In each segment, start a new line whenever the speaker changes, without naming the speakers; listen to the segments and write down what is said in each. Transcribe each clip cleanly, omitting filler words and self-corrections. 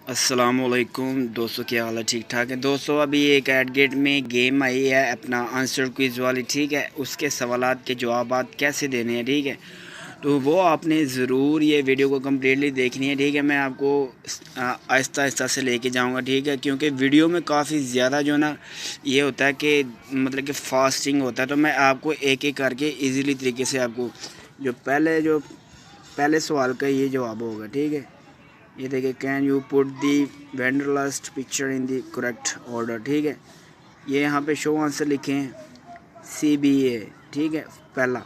अस्सलामुअलैकुम दोस्तों, क्या हाल है? ठीक ठाक है दोस्तों। अभी एक ऐड गेट में गेम आई है अपना आंसर क्विज़ वाली, ठीक है। उसके सवालात के जवाबात कैसे देने हैं, ठीक है। तो वो आपने ज़रूर ये वीडियो को कम्प्लीटली देखनी है, ठीक है। मैं आपको आहिस्ता आहिस्ता से लेके जाऊंगा, ठीक है, क्योंकि वीडियो में काफ़ी ज़्यादा जो ना ये होता है कि मतलब कि फास्टिंग होता है। तो मैं आपको एक एक करके इजीली तरीके से आपको जो पहले सवाल का ये जवाब होगा, ठीक है। ये देखिए, can you put the वेंडरलस्ट picture in the correct order, ठीक है। ये यहाँ पे शो आंसर लिखें CBA, ठीक है, पहला,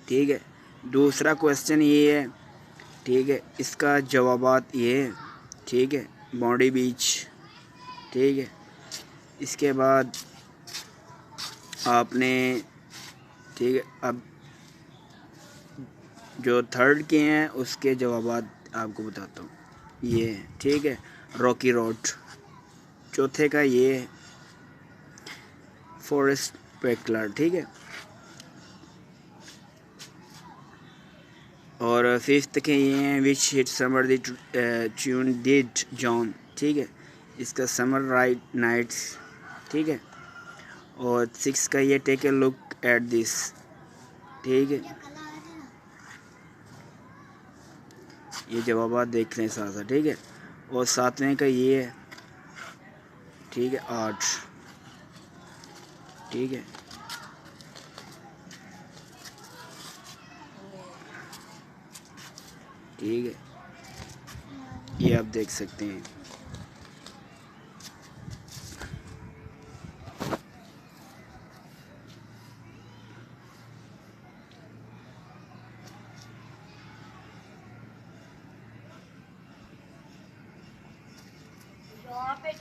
ठीक है। दूसरा क्वेश्चन ये है, ठीक है, इसका जवाबात ये है, ठीक है, बॉडी बीच, ठीक है। इसके बाद आपने, ठीक है, अब जो थर्ड के हैं उसके जवाबात आपको बताता हूँ। ये, ठीक है, रॉकी रोड। चौथे का ये फॉरेस्ट पेकलर, ठीक है। और फिफ्थ के ये हैं, which hit summer the tune did John, ठीक है। इसका समर राइट नाइट्स, ठीक है। और सिक्स का ये take a look at this, ठीक है। ये जवाब देख लें साथ साथ, ठीक है। और सातवें का ये है, ठीक है, आर्ट, ठीक है। ठीक है, ये आप देख सकते हैं।
पे